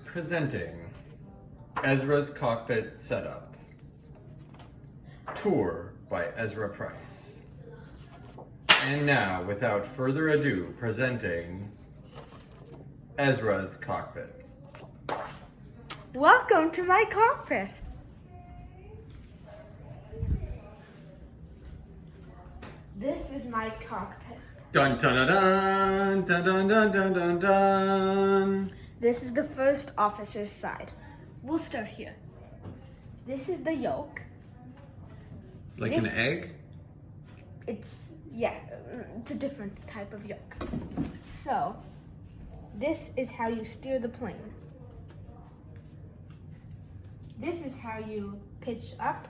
Presenting Ezra's Cockpit Setup. Tour by Ezra Price. And now, without further ado, presenting Ezra's Cockpit. Welcome to my cockpit. This is my cockpit. Dun dun dun dun dun dun dun dun dun. This is the first officer's side. We'll start here. This is the yoke. Like This- an egg? It's a different type of yoke. So, this is how you steer the plane. This is how you pitch up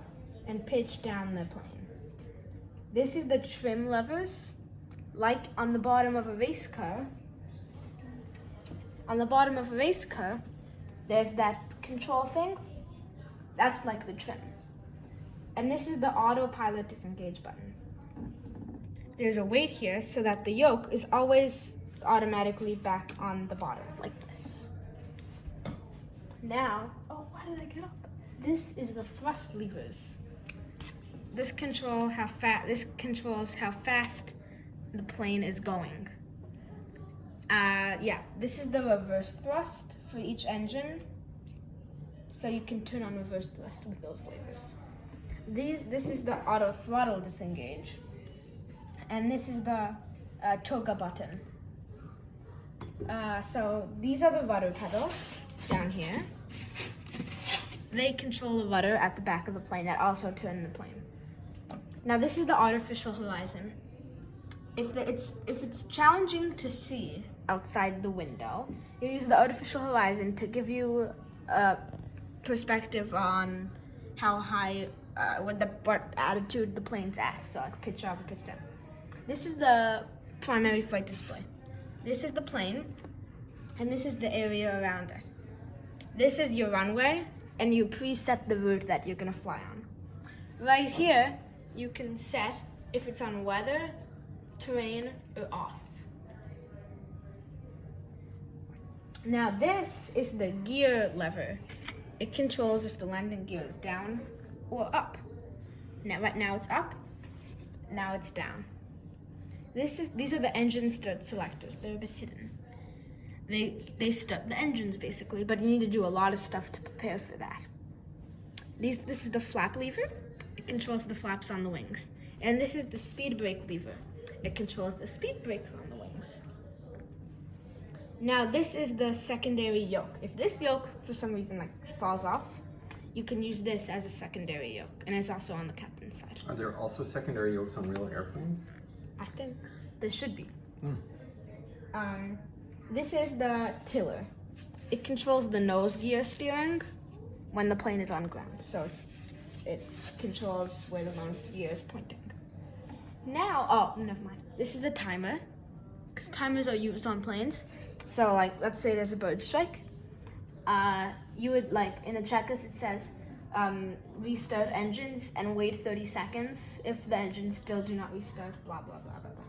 and pitch down the plane. This is the trim levers, like on the bottom of a race car. On the bottom of a race car, there's that control thing. That's like the trim. And this is the autopilot disengage button. There's a weight here so that the yoke is always automatically back on the bottom, like this. Now, why did I get up? This is the thrust levers. This controls how fast the plane is going. This is the reverse thrust for each engine. So you can turn on reverse thrust with those levers. This is the auto throttle disengage. And this is the toga button. So these are the rudder pedals down here. They control the rudder at the back of the plane that also turn the plane. Now this is the artificial horizon. If it's challenging to see outside the window, you use the artificial horizon to give you a perspective on how high, what altitude the plane's at. So like pitch up and pitch down. This is the primary flight display. This is the plane, and this is the area around it. This is your runway, and you preset the route that you're gonna fly on. Right here, you can set if it's on weather, terrain, or off. Now this is the gear lever. It controls if the landing gear is down or up. Now, right now it's up, now it's down. These are the engine start selectors. They're a bit hidden. They start the engines basically, but you need to do a lot of stuff to prepare for that. This is the flap lever. It controls the flaps on the wings. And this is the speed brake lever. It controls the speed brakes on the wings. Now this is the secondary yoke. If this yoke for some reason falls off, you can use this as a secondary yoke, and it's also on the captain's side. Are there also secondary yokes on real airplanes? I think there should be. This is the tiller. It controls the nose gear steering when the plane is on ground. So it controls where the nose gear is pointing. Now, never mind. This is a timer, because timers are used on planes. So let's say there's a bird strike. You would in the checklist it says, restart engines and wait 30 seconds. If the engines still do not restart, blah, blah, blah, blah, blah.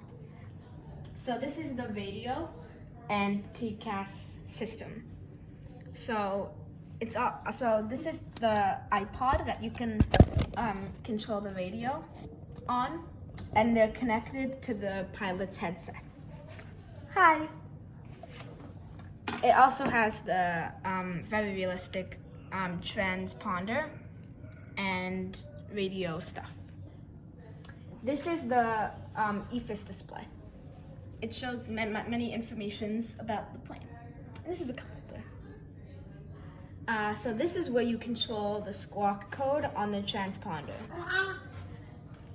So this is the radio and TCAS system. So this is the iPod that you can control the radio on, and they're connected to the pilot's headset. Hi. It also has the very realistic transponder and radio stuff. This is the EFIS display. It shows many informations about the plane. And this is a cup holder. So this is where you control the squawk code on the transponder.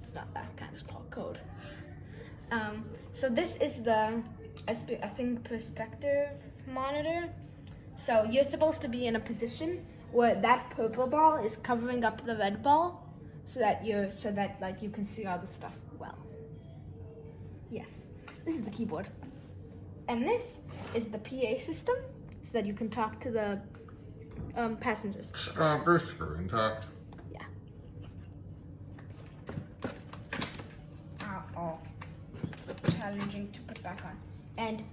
It's not that kind of squawk code. So this is the, I think, perspective monitor. So you're supposed to be in a position where that purple ball is covering up the red ball, so that you can see all the stuff well. Yes, this is the keyboard, and this is the PA system, so that you can talk to the passengers. Burst screw intact. Yeah. Challenging to put back on. And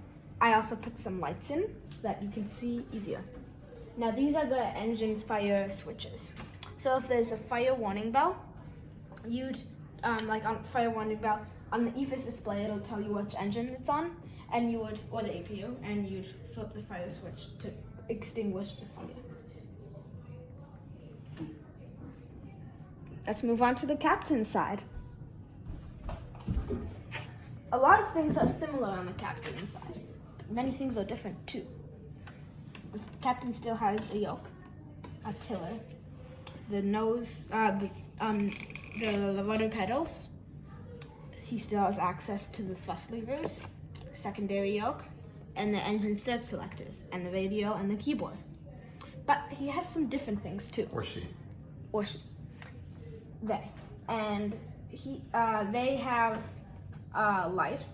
I also put some lights in so that you can see easier. Now these are the engine fire switches. So if there's a fire warning bell, you'd, like on fire warning bell, on the EFIS display it'll tell you which engine it's on, and you would, or the APU, and you'd flip the fire switch to extinguish the fire. Let's move on to the captain's side. A lot of things are similar on the captain's side. Many things are different too. The captain still has a yoke, a tiller, the nose, the rudder pedals. He still has access to the thrust levers, secondary yoke, and the engine start selectors, and the radio and the keyboard. But he has some different things too. Or she. Or she. They. And they have light,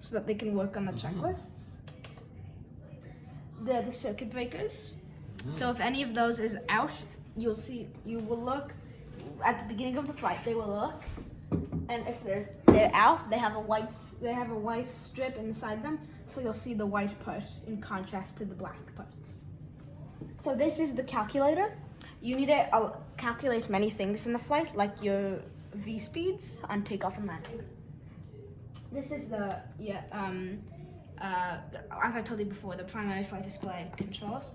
so that they can work on the checklists. They're the circuit breakers. So if any of those is out, you will look at the beginning of the flight. They will look, and if they're out, they have a white strip inside them. So you'll see the white part in contrast to the black parts. So this is the calculator. You need to calculate many things in the flight, like your V speeds on takeoff and landing. This is the as I told you before, the primary flight display controls,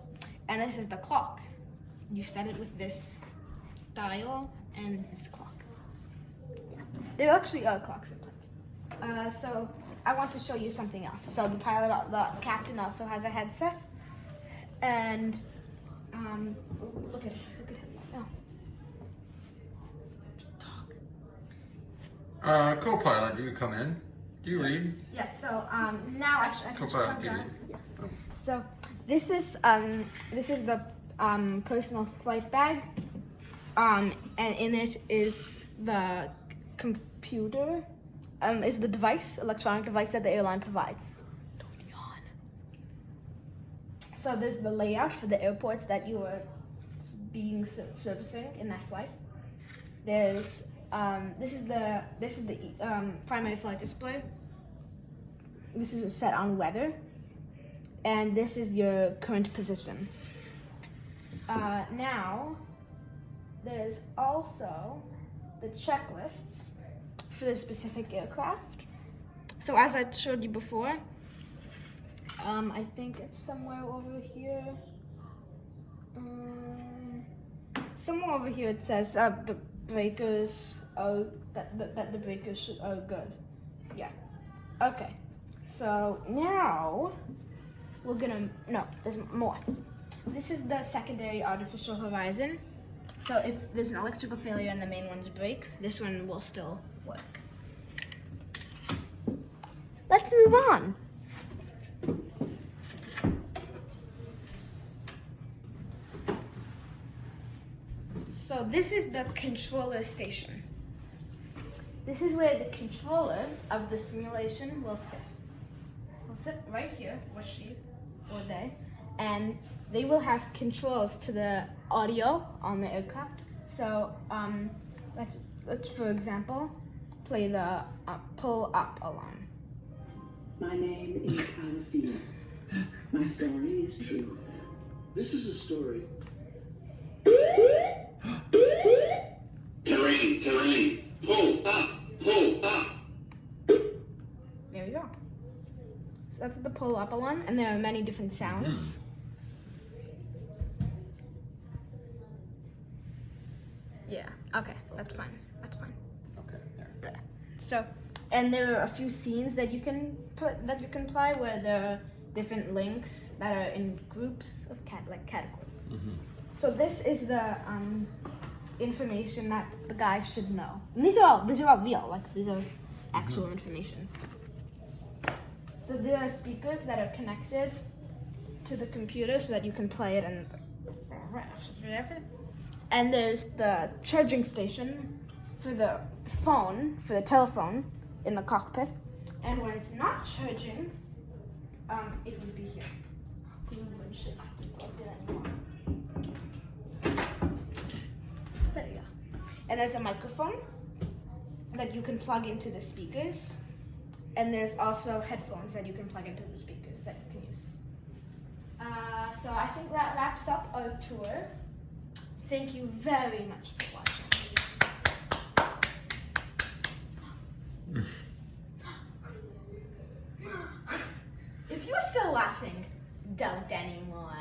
and this is the clock. You set it with this dial, and it's a clock. There actually are clocks in place. So I want to show you something else. So the captain also has a headset, and look at him. Oh. Co-pilot, do you come in? Do you read? Yes. So now I can Co-pilot, do you read? Yes. So this is the personal flight bag, and in it is the computer, is the electronic device that the airline provides. Don't yawn. So there's the layout for the airports that you are servicing in that flight. There's this is the primary flight display. This is set on weather, and this is your current position. Now, there's also the checklists for the specific aircraft. So as I showed you before, I think it's somewhere over here. Somewhere over here it says the breakers are that the breakers are good. Yeah. Okay. So now there's more. This is the secondary artificial horizon. So if there's an electrical failure and the main ones break, this one will still work. Let's move on. So this is the controller station. This is where the controller of the simulation will sit. Will sit right here, or she, or they, and they will have controls to the audio on the aircraft. So let's for example play the pull up alarm. My name is Alfie. My story is true. This is a story. Terrain. Pull up. There we go. So that's the pull up alarm, and there are many different sounds. Yeah, okay, that's fine. Okay, there. Yeah. So, and there are a few scenes that you can apply where there are different links that are in groups of categories. So this is the information that the guy should know. And these are all real, like these are actual informations. So there are speakers that are connected to the computer so that you can play it and there's the charging station for the telephone in the cockpit. And when it's not charging, it would be here. Should not be plugged in anymore. There you go. And there's a microphone that you can plug into the speakers. And there's also headphones that you can plug into the speakers that you can use. So I think that wraps up our tour. Thank you very much for watching. If you're still watching, don't anymore.